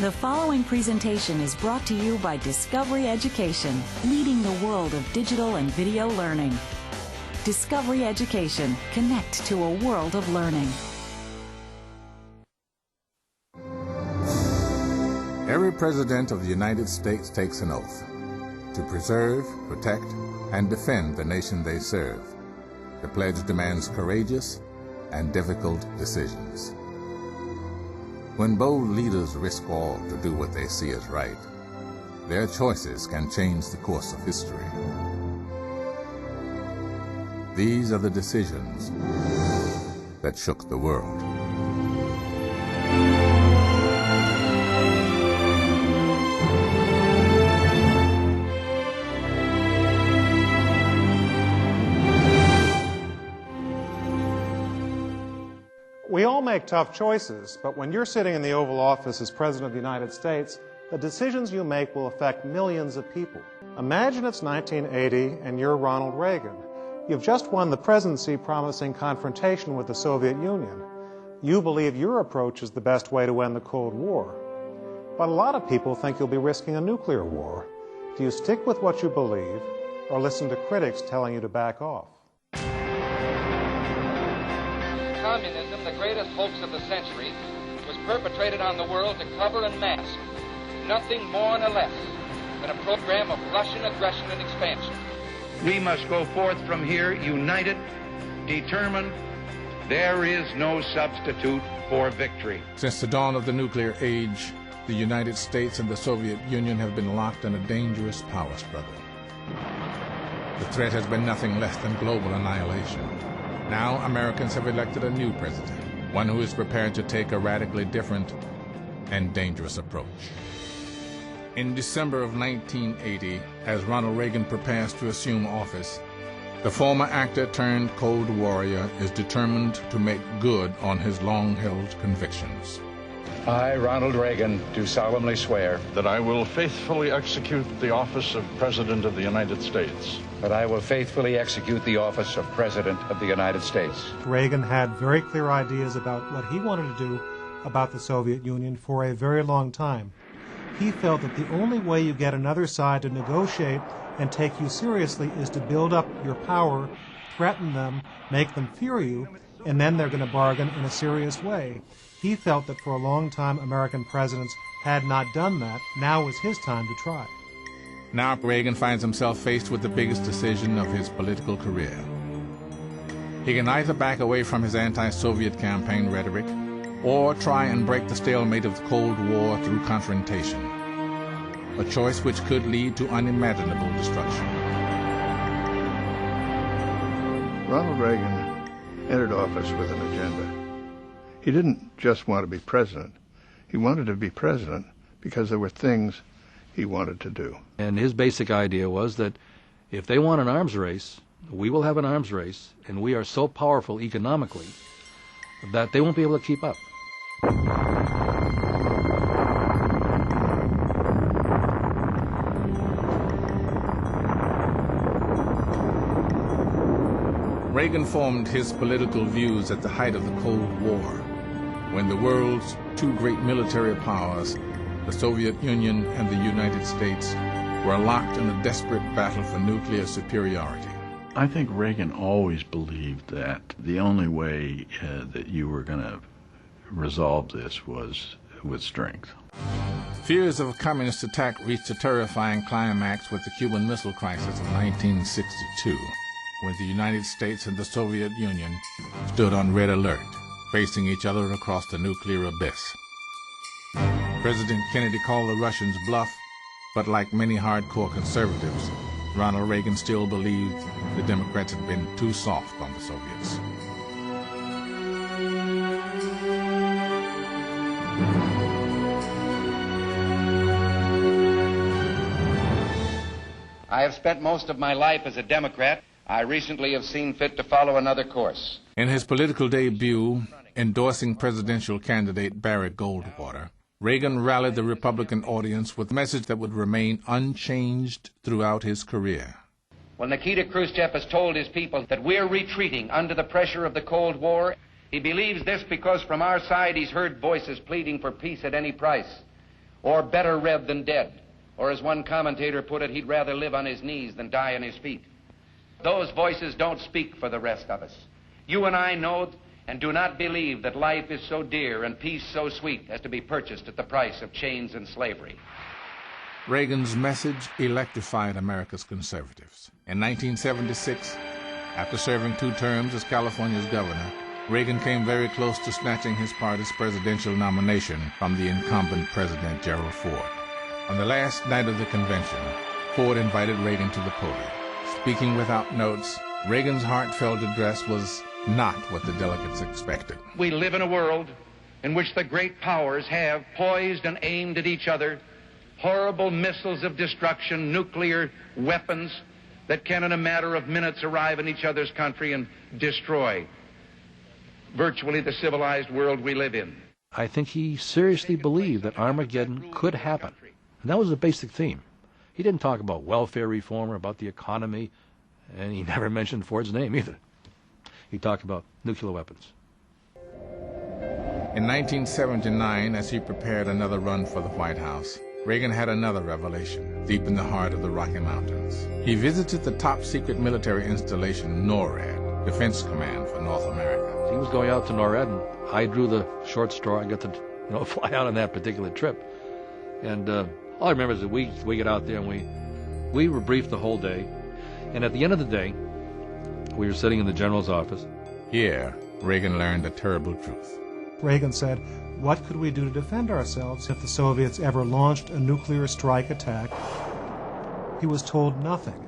The following presentation is brought to you by Discovery Education, leading the world of digital and video learning. Discovery Education. Connect to a world of learning. Every president of the United States takes an oath to preserve, protect, and defend the nation they serve. The pledge demands courageous and difficult decisions. When bold leaders risk all to do what they see as right, their choices can change the course of history. These are the decisions that shook the world. We all make tough choices, but when you're sitting in the Oval Office as President of the United States, the decisions you make will affect millions of people. Imagine it's 1980 and you're Ronald Reagan. You've just won the presidency promising confrontation with the Soviet Union. You believe your approach is the best way to end the Cold War. But a lot of people think you'll be risking a nuclear war. Do you stick with what you believe or listen to critics telling you to back off? Communism, the greatest hoax of the century, was perpetrated on the world to cover and mask nothing more nor less than a program of Russian aggression and expansion. We must go forth from here united, determined. There is no substitute for victory. Since the dawn of the nuclear age, the United States and the Soviet Union have been locked in a dangerous power struggle. The threat has been nothing less than global annihilation. Now, Americans have elected a new president, one who is prepared to take a radically different and dangerous approach. In December of 1980, as Ronald Reagan prepares to assume office, the former actor turned Cold Warrior is determined to make good on his long-held convictions. I, Ronald Reagan, do solemnly swear that I will faithfully execute the office of President of the United States. that I will faithfully execute the office of President of the United States. Reagan had very clear ideas about what he wanted to do about the Soviet Union for a very long time. He felt that the only way you get another side to negotiate and take you seriously is to build up your power, threaten them, make them fear you, and then they're going to bargain in a serious way. He felt that for a long time American presidents had not done that. Now was his time to try. Now Reagan finds himself faced with the biggest decision of his political career. He can either back away from his anti-Soviet campaign rhetoric or try and break the stalemate of the Cold War through confrontation, a choice which could lead to unimaginable destruction. Ronald Reagan entered office with an agenda. He didn't just want to be president. He wanted to be president because there were things he wanted to do. And his basic idea was that if they want an arms race, we will have an arms race, and we are so powerful economically that they won't be able to keep up. Reagan formed his political views at the height of the Cold War, when the world's two great military powers, the Soviet Union and the United States, were locked in a desperate battle for nuclear superiority. I think Reagan always believed that the only way that you were going to resolve this was with strength. Fears of a communist attack reached a terrifying climax with the Cuban Missile Crisis of 1962, when the United States and the Soviet Union stood on red alert, facing each other across the nuclear abyss. President Kennedy called the Russians bluff, but like many hardcore conservatives, Ronald Reagan still believed the Democrats had been too soft on the Soviets. I have spent most of my life as a Democrat. I recently have seen fit to follow another course. In his political debut, endorsing presidential candidate Barry Goldwater, Reagan rallied the Republican audience with a message that would remain unchanged throughout his career. When Nikita Khrushchev has told his people that we're retreating under the pressure of the Cold War, he believes this because from our side he's heard voices pleading for peace at any price. or better read than dead. Or as one commentator put it, he'd rather live on his knees than die on his feet. Those voices don't speak for the rest of us. You and I know and do not believe that life is so dear and peace so sweet as to be purchased at the price of chains and slavery. Reagan's message electrified America's conservatives. In 1976, after serving 2 terms as California's governor, Reagan came very close to snatching his party's presidential nomination from the incumbent President Gerald Ford. On the last night of the convention, Ford invited Reagan to the podium. Speaking without notes, Reagan's heartfelt address was not what the delegates expected. We live in a world in which the great powers have poised and aimed at each other horrible missiles of destruction, nuclear weapons that can in a matter of minutes arrive in each other's country and destroy virtually the civilized world we live in. I think he seriously believed that Armageddon could happen. And that was a basic theme. He didn't talk about welfare reform or about the economy, and he never mentioned Ford's name either. He talked about nuclear weapons. In 1979, as he prepared another run for the White House, Reagan had another revelation deep in the heart of the Rocky Mountains. He visited the top-secret military installation, NORAD, Defense Command for North America. He was going out to NORAD, and I drew the short straw. I got to fly out on that particular trip. And all I remember is that we get out there, and we were briefed the whole day. And at the end of the day, we were sitting in the general's office. Here, Reagan learned a terrible truth. Reagan said, "What could we do to defend ourselves if the Soviets ever launched a nuclear strike attack?" He was told nothing.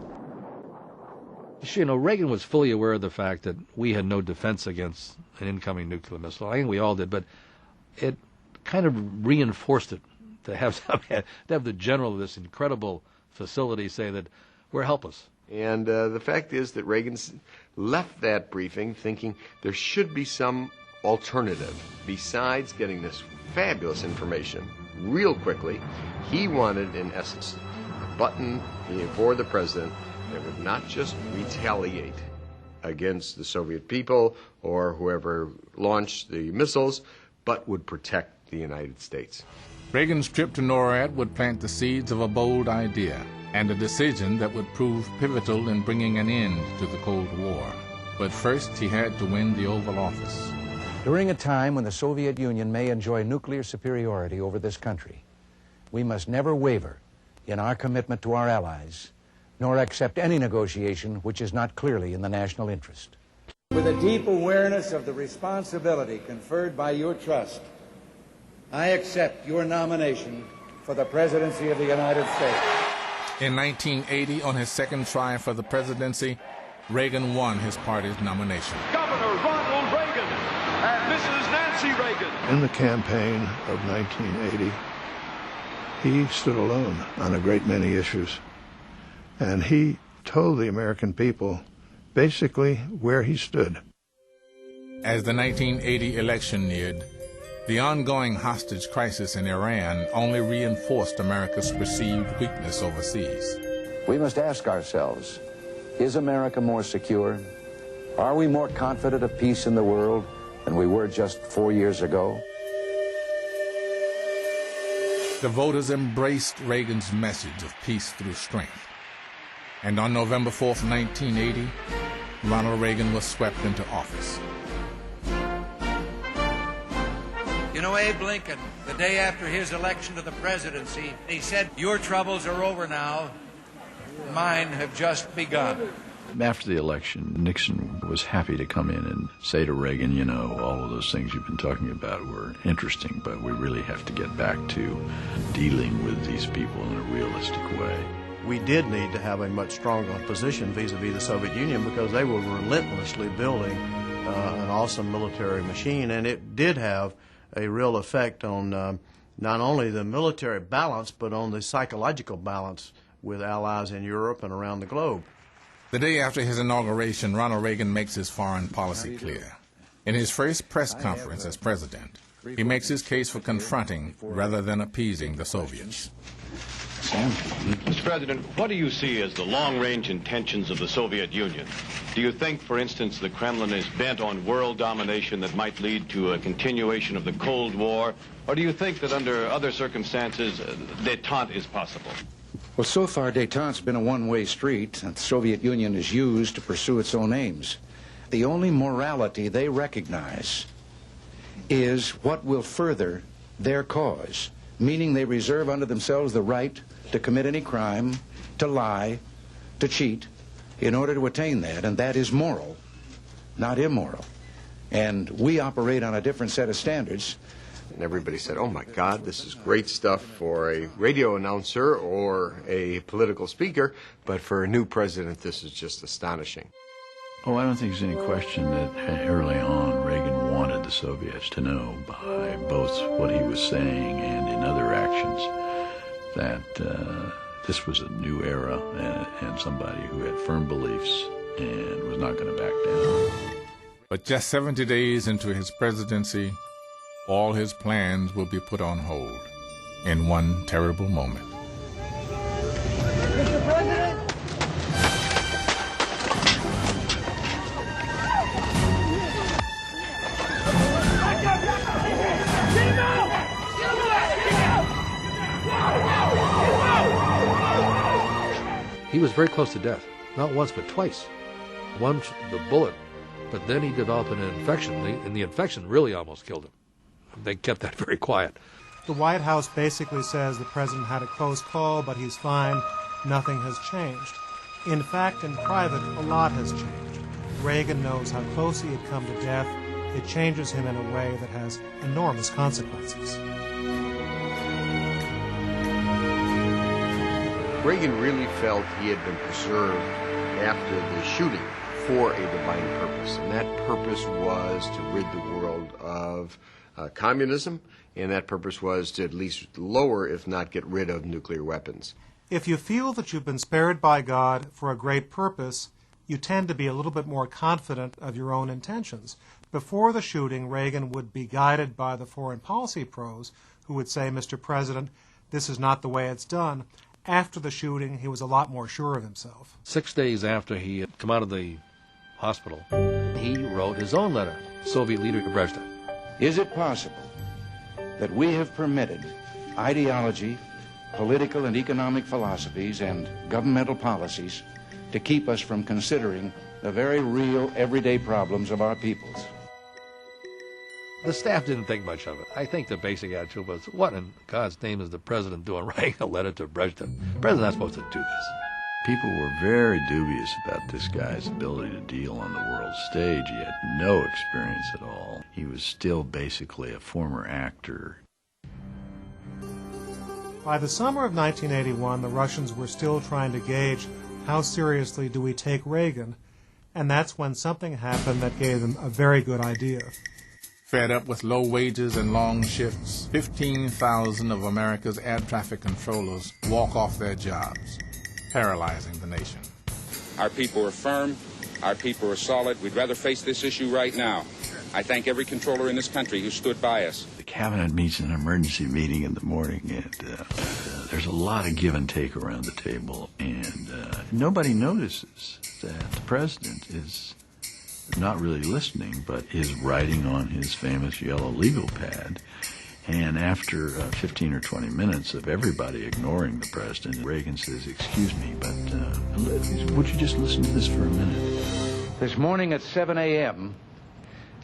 Reagan was fully aware of the fact that we had no defense against an incoming nuclear missile. I think we all did, but it kind of reinforced it to have the general of this incredible facility say that we're helpless. And the fact is that Reagan left that briefing thinking there should be some alternative besides getting this fabulous information real quickly. He wanted, in essence, a button for the president that would not just retaliate against the Soviet people or whoever launched the missiles, but would protect the United States. Reagan's trip to NORAD would plant the seeds of a bold idea and a decision that would prove pivotal in bringing an end to the Cold War. But first, he had to win the Oval Office. During a time when the Soviet Union may enjoy nuclear superiority over this country, we must never waver in our commitment to our allies, nor accept any negotiation which is not clearly in the national interest. With a deep awareness of the responsibility conferred by your trust, I accept your nomination for the presidency of the United States. In 1980, on his second try for the presidency, Reagan won his party's nomination. Governor Ronald Reagan and Mrs. Nancy Reagan. In the campaign of 1980, he stood alone on a great many issues. And he told the American people basically where he stood. As the 1980 election neared, the ongoing hostage crisis in Iran only reinforced America's perceived weakness overseas. We must ask ourselves, is America more secure? Are we more confident of peace in the world than we were just 4 years ago? The voters embraced Reagan's message of peace through strength. And on November 4th, 1980, Ronald Reagan was swept into office. You know, Abe Lincoln, the day after his election to the presidency, he said, "Your troubles are over now. Mine have just begun." After the election, Nixon was happy to come in and say to Reagan, all of those things you've been talking about were interesting, but we really have to get back to dealing with these people in a realistic way. We did need to have a much stronger position vis-a-vis the Soviet Union because they were relentlessly building an awesome military machine, and it did have a real effect on not only the military balance, but on the psychological balance with allies in Europe and around the globe. The day after his inauguration, Ronald Reagan makes his foreign policy clear. In his first press conference as president, he makes his case for confronting rather than appeasing the Soviets. Sam? Mr. President, what do you see as the long-range intentions of the Soviet Union? Do you think, for instance, the Kremlin is bent on world domination that might lead to a continuation of the Cold War? Or do you think that under other circumstances, détente is possible? Well, so far, détente's been a one-way street that the Soviet Union has used to pursue its own aims. The only morality they recognize is what will further their cause, meaning they reserve unto themselves the right to commit any crime, to lie, to cheat, in order to attain that, and that is moral, not immoral. And we operate on a different set of standards. And everybody said, oh my God, this is great stuff for a radio announcer or a political speaker, but for a new president, this is just astonishing. Oh, I don't think there's any question that early on Reagan wanted the Soviets to know by both what he was saying and in other actions that this was a new era and somebody who had firm beliefs and was not going to back down. But just 70 days into his presidency, all his plans will be put on hold in one terrible moment. Mr. President! He was very close to death, not once but twice. Once the bullet, but then he developed an infection, and the infection really almost killed him. They kept that very quiet. The White House basically says the president had a close call, but he's fine. Nothing has changed. In fact, in private, a lot has changed. Reagan knows how close he had come to death. It changes him in a way that has enormous consequences. Reagan really felt he had been preserved after the shooting for a divine purpose, and that purpose was to rid the world of communism, and that purpose was to at least lower, if not get rid of, nuclear weapons. If you feel that you've been spared by God for a great purpose, you tend to be a little bit more confident of your own intentions. Before the shooting, Reagan would be guided by the foreign policy pros who would say, Mr. President, this is not the way it's done. After the shooting, he was a lot more sure of himself. 6 days after he had come out of the hospital, he wrote his own letter, Soviet leader Brezhnev. Is it possible that we have permitted ideology, political and economic philosophies, and governmental policies to keep us from considering the very real, everyday problems of our peoples? The staff didn't think much of it. I think the basic attitude was, what in God's name is the president doing, writing a letter to Brezhnev? The president's not supposed to do this. People were very dubious about this guy's ability to deal on the world stage. He had no experience at all. He was still basically a former actor. By the summer of 1981, the Russians were still trying to gauge how seriously do we take Reagan, and that's when something happened that gave them a very good idea. Fed up with low wages and long shifts, 15,000 of America's air traffic controllers walk off their jobs, paralyzing the nation. Our people are firm. Our people are solid. We'd rather face this issue right now. I thank every controller in this country who stood by us. The cabinet meets an emergency meeting in the morning, and there's a lot of give and take around the table, and nobody notices that the president is not really listening, but is writing on his famous yellow legal pad. And after 15 or 20 minutes of everybody ignoring the president, Reagan says, excuse me, but would you just listen to this for a minute? This morning at 7 a.m.,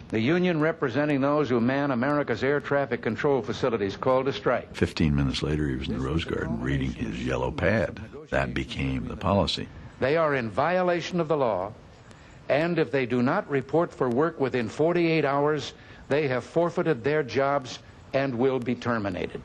the union representing those who man America's air traffic control facilities called a strike. 15 minutes later, he was in the Rose Garden reading his yellow pad. That became the policy. They are in violation of the law, and if they do not report for work within 48 hours, they have forfeited their jobs and will be terminated.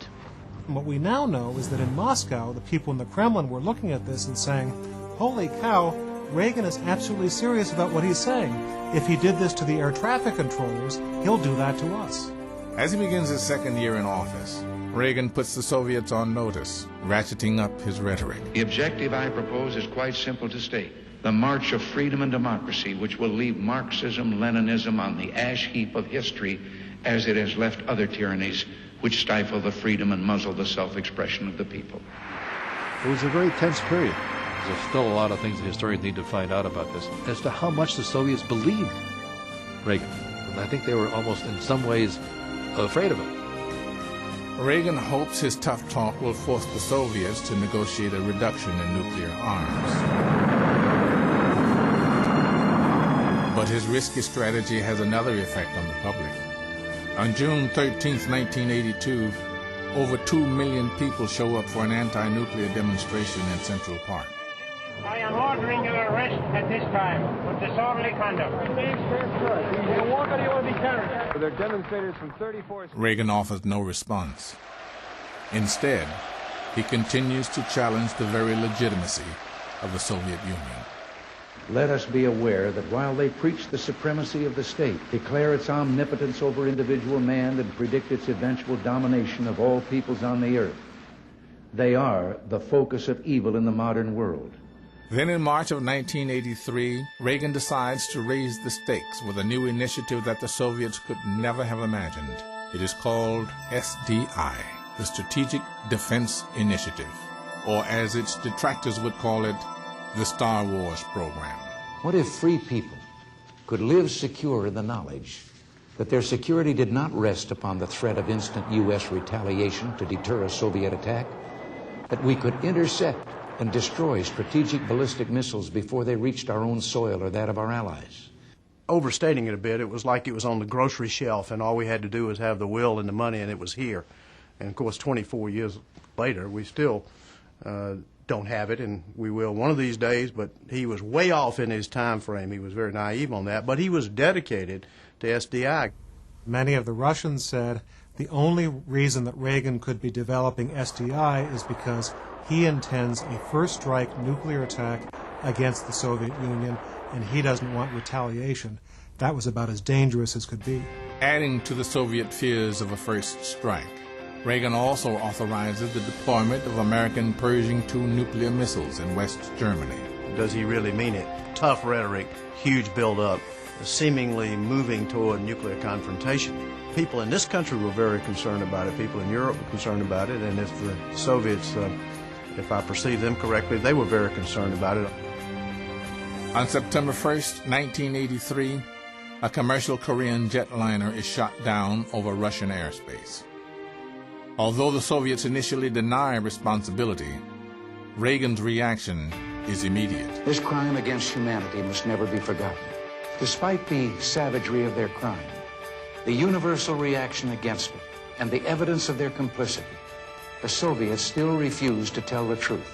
What we now know is that in Moscow, the people in the Kremlin were looking at this and saying, holy cow, Reagan is absolutely serious about what he's saying. If he did this to the air traffic controllers, he'll do that to us. As he begins his second year in office, Reagan puts the Soviets on notice, ratcheting up his rhetoric. The objective I propose is quite simple to state. The march of freedom and democracy, which will leave Marxism, Leninism on the ash heap of history as it has left other tyrannies which stifle the freedom and muzzle the self-expression of the people. It was a very tense period. There's still a lot of things that historians need to find out about this, as to how much the Soviets believed Reagan. And I think they were almost in some ways afraid of him. Reagan hopes his tough talk will force the Soviets to negotiate a reduction in nuclear arms. But his risky strategy has another effect on the public. On June 13, 1982, over 2 million people show up for an anti-nuclear demonstration in Central Park. I am ordering your arrest at this time for disorderly conduct. They're demonstrators from 34... Reagan offers no response. Instead, he continues to challenge the very legitimacy of the Soviet Union. Let us be aware that while they preach the supremacy of the state, declare its omnipotence over individual man, and predict its eventual domination of all peoples on the earth, they are the focus of evil in the modern world. Then in March of 1983, Reagan decides to raise the stakes with a new initiative that the Soviets could never have imagined. It is called SDI, the Strategic Defense Initiative, or as its detractors would call it, the Star Wars program. What if free people could live secure in the knowledge that their security did not rest upon the threat of instant U.S. retaliation to deter a Soviet attack, that we could intercept and destroy strategic ballistic missiles before they reached our own soil or that of our allies? Overstating it a bit, it was like it was on the grocery shelf and all we had to do was have the will and the money and it was here. And of course 24 years later we still don't have it, and we will one of these days, but he was way off in his time frame. He was very naive on that, but he was dedicated to SDI. Many of the Russians said the only reason that Reagan could be developing SDI is because he intends a first-strike nuclear attack against the Soviet Union, and he doesn't want retaliation. That was about as dangerous as could be. Adding to the Soviet fears of a first strike, Reagan also authorizes the deployment of American Pershing II nuclear missiles in West Germany. Does he really mean it? Tough rhetoric, huge build-up, seemingly moving toward nuclear confrontation. People in this country were very concerned about it. People in Europe were concerned about it, and if the Soviets, if I perceive them correctly, they were very concerned about it. On September 1st, 1983, a commercial Korean jetliner is shot down over Russian airspace. Although the Soviets initially deny responsibility, Reagan's reaction is immediate. This crime against humanity must never be forgotten. Despite the savagery of their crime, the universal reaction against it, and the evidence of their complicity, the Soviets still refuse to tell the truth.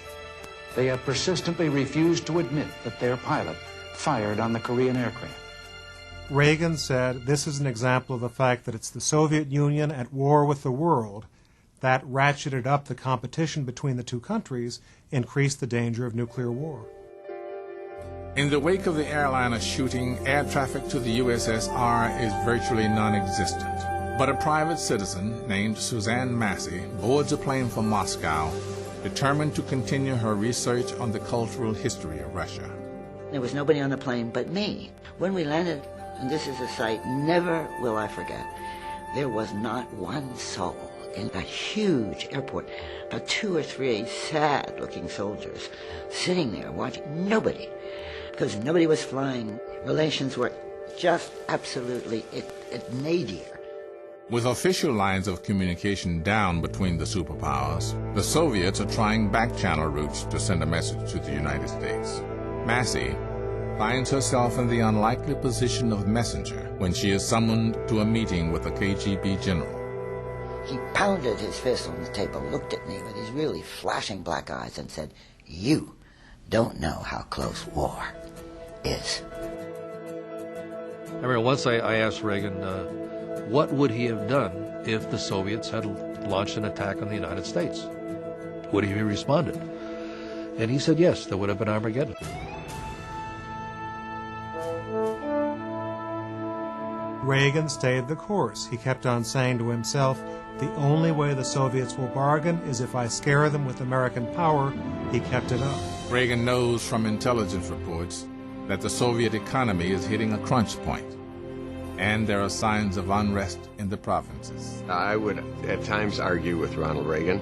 They have persistently refused to admit that their pilot fired on the Korean aircraft. Reagan said this is an example of the fact that it's the Soviet Union at war with the world that ratcheted up the competition between the two countries, increased the danger of nuclear war. In the wake of the airliner shooting, air traffic to the USSR is virtually non-existent. But a private citizen named Suzanne Massey boards a plane for Moscow, determined to continue her research on the cultural history of Russia. There was nobody on the plane but me. When we landed, and this is a sight never will I forget, there was not one soul in that huge airport. About 2 or 3 sad-looking soldiers sitting there watching. Nobody. Because nobody was flying. Relations were just absolutely nadir. With official lines of communication down between the superpowers, the Soviets are trying back-channel routes to send a message to the United States. Massey finds herself in the unlikely position of messenger when she is summoned to a meeting with a KGB general. He pounded his fist on the table, looked at me with his really flashing black eyes and said, "You don't know how close war is." I remember once I asked Reagan, what would he have done if the Soviets had launched an attack on the United States? Would he have responded? And he said yes, there would have been Armageddon. Reagan stayed the course. He kept on saying to himself, the only way the Soviets will bargain is if I scare them with American power. He kept it up. Reagan knows from intelligence reports that the Soviet economy is hitting a crunch point, and there are signs of unrest in the provinces. I would at times argue with Ronald Reagan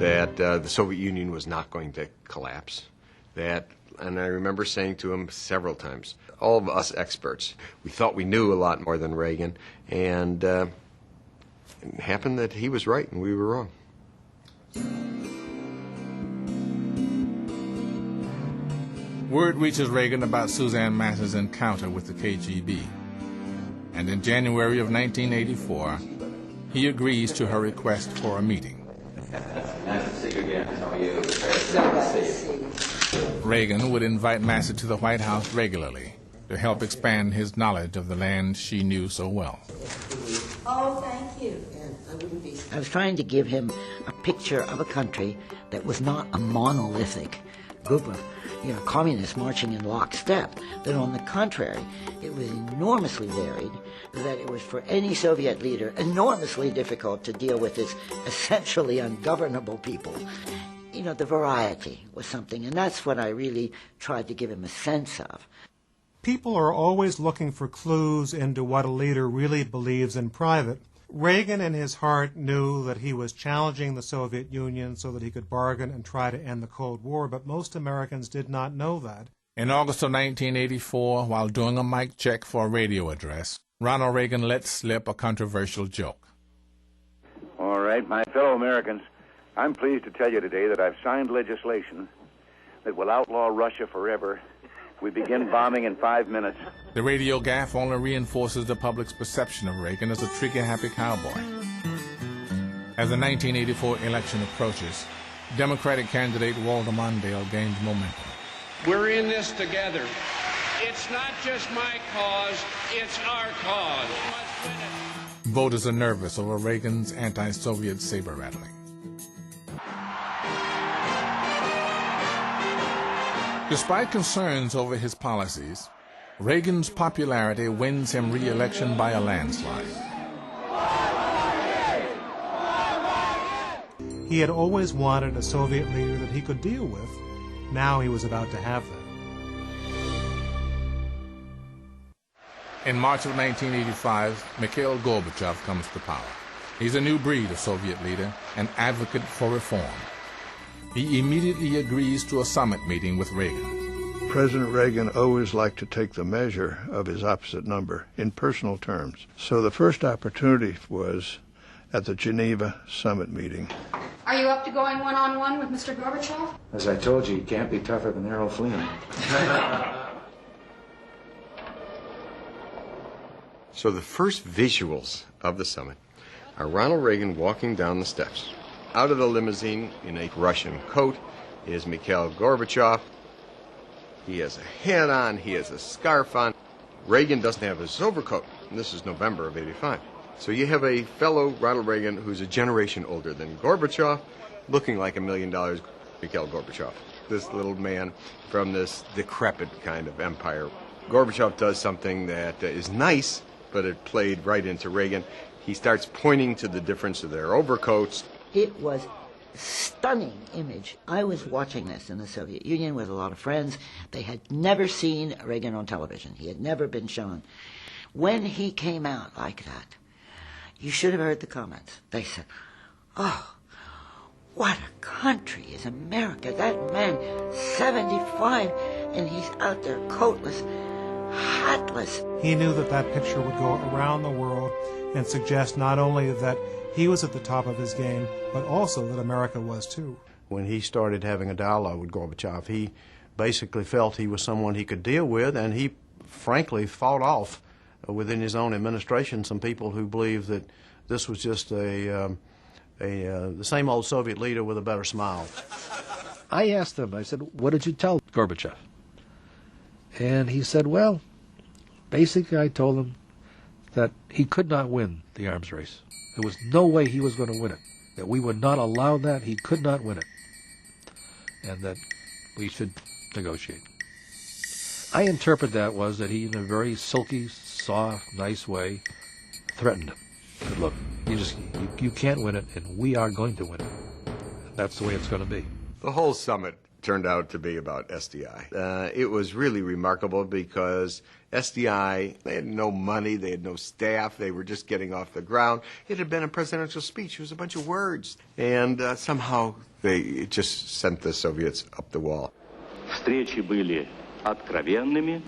that the Soviet Union was not going to collapse. And I remember saying to him several times, all of us experts, we thought we knew a lot more than Reagan, and it happened that he was right and we were wrong. Word reaches Reagan about Suzanne Mass's encounter with the KGB. And in January of 1984, he agrees to her request for a meeting. Nice to see you again. How are you? Reagan would invite Massey to the White House regularly to help expand his knowledge of the land she knew so well. Oh, thank you. I was trying to give him a picture of a country that was not a monolithic group of communists marching in lockstep, that on the contrary, it was enormously varied, that it was for any Soviet leader enormously difficult to deal with this essentially ungovernable people. The variety was something, and that's what I really tried to give him a sense of. People are always looking for clues into what a leader really believes in private. Reagan in his heart knew that he was challenging the Soviet Union so that he could bargain and try to end the Cold War, but most Americans did not know that. In August of 1984, while doing a mic check for a radio address, Ronald Reagan let slip a controversial joke. All right, my fellow Americans, I'm pleased to tell you today that I've signed legislation that will outlaw Russia forever. We begin bombing in 5 minutes. The radio gaffe only reinforces the public's perception of Reagan as a trigger-happy cowboy. As the 1984 election approaches, Democratic candidate Walter Mondale gains momentum. We're in this together. It's not just my cause, it's our cause. Voters are nervous over Reagan's anti-Soviet saber-rattling. Despite concerns over his policies, Reagan's popularity wins him re-election by a landslide. He had always wanted a Soviet leader that he could deal with. Now he was about to have that. In March of 1985, Mikhail Gorbachev comes to power. He's a new breed of Soviet leader, an advocate for reform. He immediately agrees to a summit meeting with Reagan. President Reagan always liked to take the measure of his opposite number in personal terms. So the first opportunity was at the Geneva summit meeting. Are you up to going one-on-one with Mr. Gorbachev? As I told you can't be tougher than Errol Flynn. So the first visuals of the summit are Ronald Reagan walking down the steps. Out of the limousine in a Russian coat is Mikhail Gorbachev. He has a hat on, he has a scarf on. Reagan doesn't have his overcoat, and this is November of '85. So you have a fellow Ronald Reagan who's a generation older than Gorbachev, looking like $1 million Mikhail Gorbachev, this little man from this decrepit kind of empire. Gorbachev does something that is nice, but it played right into Reagan. He starts pointing to the difference of their overcoats. It was a stunning image. I was watching this in the Soviet Union with a lot of friends. They had never seen Reagan on television. He had never been shown. When he came out like that, you should have heard the comments. They said, "Oh, what a country is America. That man, 75, and he's out there coatless, hatless." He knew that that picture would go around the world and suggest not only that he was at the top of his game, but also that America was too. When he started having a dialogue with Gorbachev, he basically felt he was someone he could deal with, and he frankly fought off within his own administration some people who believed that this was just the same old Soviet leader with a better smile. I asked him, I said, what did you tell Gorbachev? And he said, well, basically I told him that he could not win the arms race. There was no way he was going to win it. That we would not allow that. He could not win it. And that we should negotiate. I interpret that was that he, in a very silky, soft, nice way, threatened him. Said, look, you can't win it, and we are going to win it. That's the way it's going to be. The whole summit turned out to be about SDI. It was really remarkable because SDI, they had no money, they had no staff, they were just getting off the ground. It had been a presidential speech, it was a bunch of words. And somehow they just sent the Soviets up the wall. Встречи были откровенными,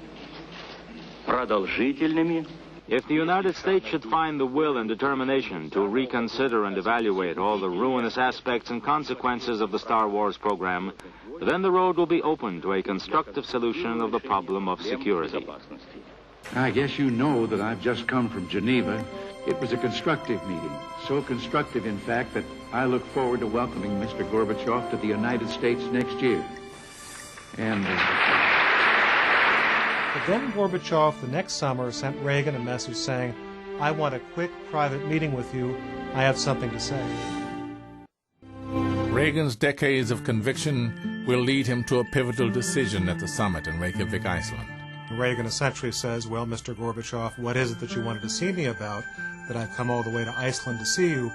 продолжительными. If the United States should find the will and determination to reconsider and evaluate all the ruinous aspects and consequences of the Star Wars program, then the road will be open to a constructive solution of the problem of security. I guess you know that I've just come from Geneva. It was a constructive meeting, so constructive, in fact, that I look forward to welcoming Mr. Gorbachev to the United States next year. And... But then Gorbachev the next summer sent Reagan a message saying, "I want a quick private meeting with you. I have something to say." Reagan's decades of conviction will lead him to a pivotal decision at the summit in Reykjavik, Iceland. Reagan essentially says, "Well, Mr. Gorbachev, what is it that you wanted to see me about, that I've come all the way to Iceland to see you?"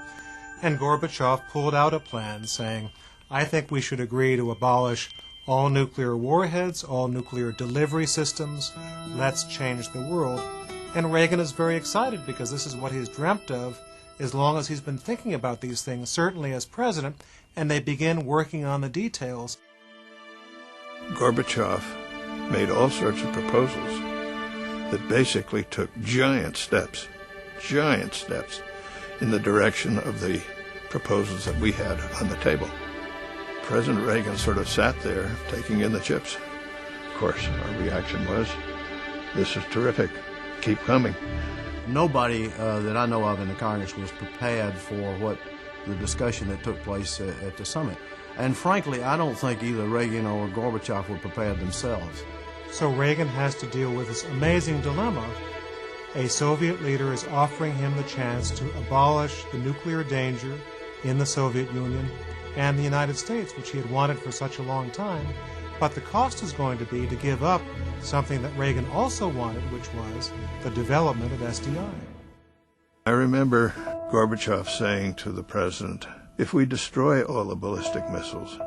And Gorbachev pulled out a plan saying, "I think we should agree to abolish all nuclear warheads, all nuclear delivery systems. Let's change the world." And Reagan is very excited because this is what he's dreamt of as long as he's been thinking about these things, certainly as president, and they begin working on the details. Gorbachev made all sorts of proposals that basically took giant steps in the direction of the proposals that we had on the table. President Reagan sort of sat there taking in the chips. Of course, our reaction was, this is terrific. Keep coming. Nobody that I know of in the Congress was prepared for what the discussion that took place at the summit. And frankly, I don't think either Reagan or Gorbachev were prepared themselves. So Reagan has to deal with this amazing dilemma. A Soviet leader is offering him the chance to abolish the nuclear danger in the Soviet Union and the United States, which he had wanted for such a long time. But the cost is going to be to give up something that Reagan also wanted, which was the development of SDI. I remember Gorbachev saying to the president, "If we destroy all the ballistic missiles,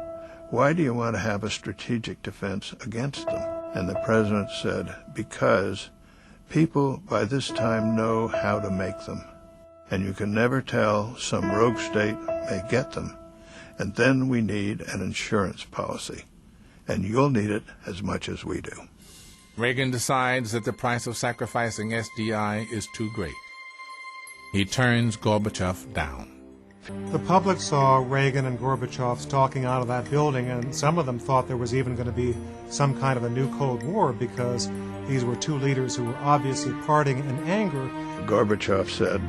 why do you want to have a strategic defense against them?" And the president said, "Because people by this time know how to make them, and you can never tell, some rogue state may get them. And then we need an insurance policy, and you'll need it as much as we do." Reagan decides that the price of sacrificing SDI is too great. He turns Gorbachev down. The public saw Reagan and Gorbachev stalking out of that building, and some of them thought there was even going to be some kind of a new Cold War because these were two leaders who were obviously parting in anger. Gorbachev said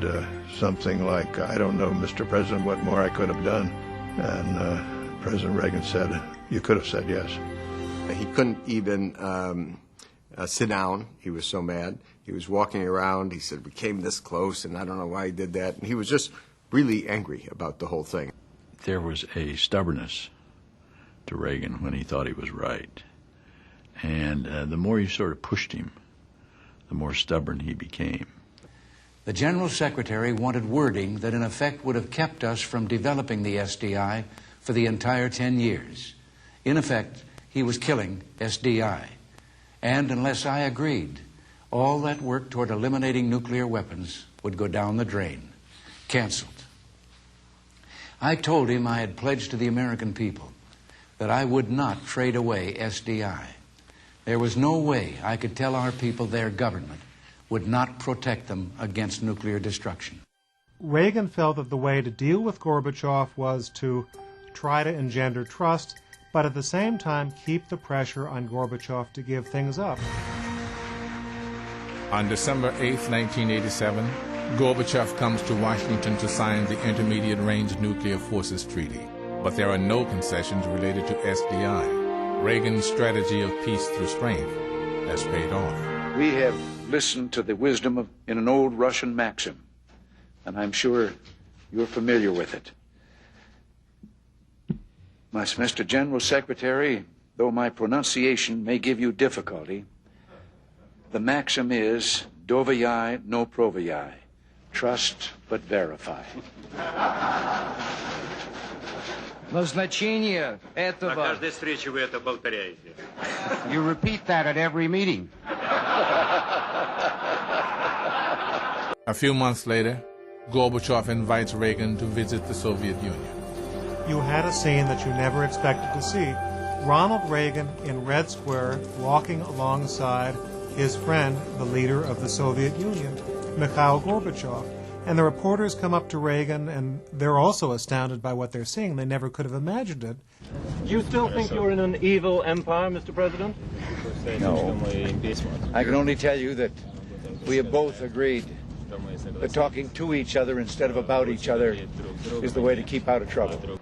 something like, "I don't know, Mr. President, what more I could have done." And President Reagan said, "You could have said yes." He couldn't even sit down. He was so mad. He was walking around. He said, "We came this close, and I don't know why he did that." And he was just really angry about the whole thing. There was a stubbornness to Reagan when he thought he was right. And the more you sort of pushed him, the more stubborn he became. The General Secretary wanted wording that in effect would have kept us from developing the SDI for the entire 10 years. In effect, he was killing SDI. And unless I agreed, all that work toward eliminating nuclear weapons would go down the drain. Canceled. I told him I had pledged to the American people that I would not trade away SDI. There was no way I could tell our people their government would not protect them against nuclear destruction. Reagan felt that the way to deal with Gorbachev was to try to engender trust, but at the same time keep the pressure on Gorbachev to give things up. On December 8, 1987, Gorbachev comes to Washington to sign the Intermediate Range Nuclear Forces Treaty. But there are no concessions related to SDI. Reagan's strategy of peace through strength has paid off. We have listened to the wisdom in an old Russian maxim, and I'm sure you're familiar with it. Mr. General Secretary, though my pronunciation may give you difficulty, the maxim is, doverjai no proverjai, trust but verify. Назначение этого. На каждой встрече вы это повторяете. You repeat that at every meeting. A few months later, Gorbachev invites Reagan to visit the Soviet Union. You had a scene that you never expected to see. Ronald Reagan in Red Square walking alongside his friend, the leader of the Soviet Union, Mikhail Gorbachev. And the reporters come up to Reagan, and they're also astounded by what they're seeing. They never could have imagined it. Do you still think you're in an evil empire, Mr. President? No. I can only tell you that we have both agreed that talking to each other instead of about each other is the way to keep out of trouble.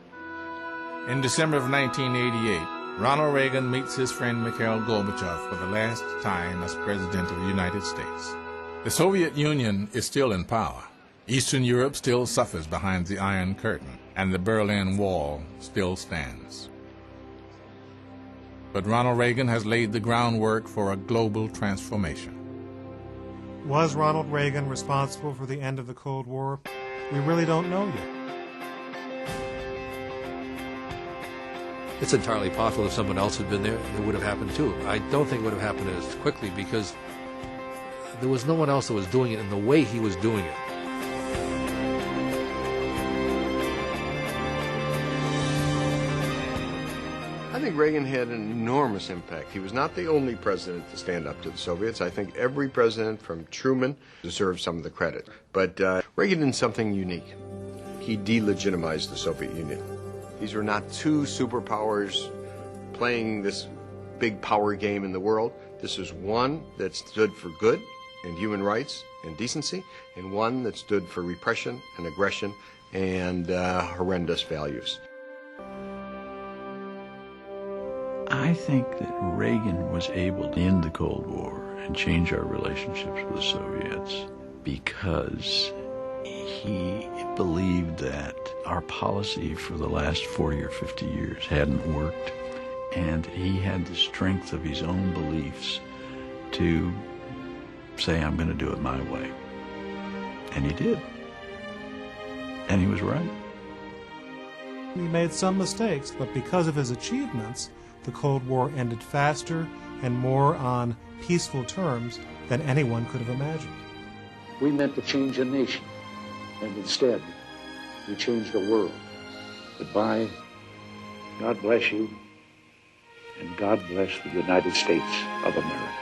In December of 1988, Ronald Reagan meets his friend Mikhail Gorbachev for the last time as President of the United States. The Soviet Union is still in power. Eastern Europe still suffers behind the Iron Curtain, and the Berlin Wall still stands. But Ronald Reagan has laid the groundwork for a global transformation. Was Ronald Reagan responsible for the end of the Cold War? We really don't know yet. It's entirely possible if someone else had been there, it would have happened too. I don't think it would have happened as quickly because there was no one else that was doing it in the way he was doing it. I think Reagan had an enormous impact. He was not the only president to stand up to the Soviets. I think every president from Truman deserves some of the credit. But Reagan did something unique. He delegitimized the Soviet Union. These were not two superpowers playing this big power game in the world. This is one that stood for good and human rights and decency, and one that stood for repression and aggression and horrendous values. I think that Reagan was able to end the Cold War and change our relationships with the Soviets because he believed that our policy for the last 40 or 50 years hadn't worked, and he had the strength of his own beliefs to say, I'm going to do it my way. And he did. And he was right. He made some mistakes, but because of his achievements, the Cold War ended faster and more on peaceful terms than anyone could have imagined. We meant to change a nation, and instead, we changed the world. Goodbye. God bless you, and God bless the United States of America.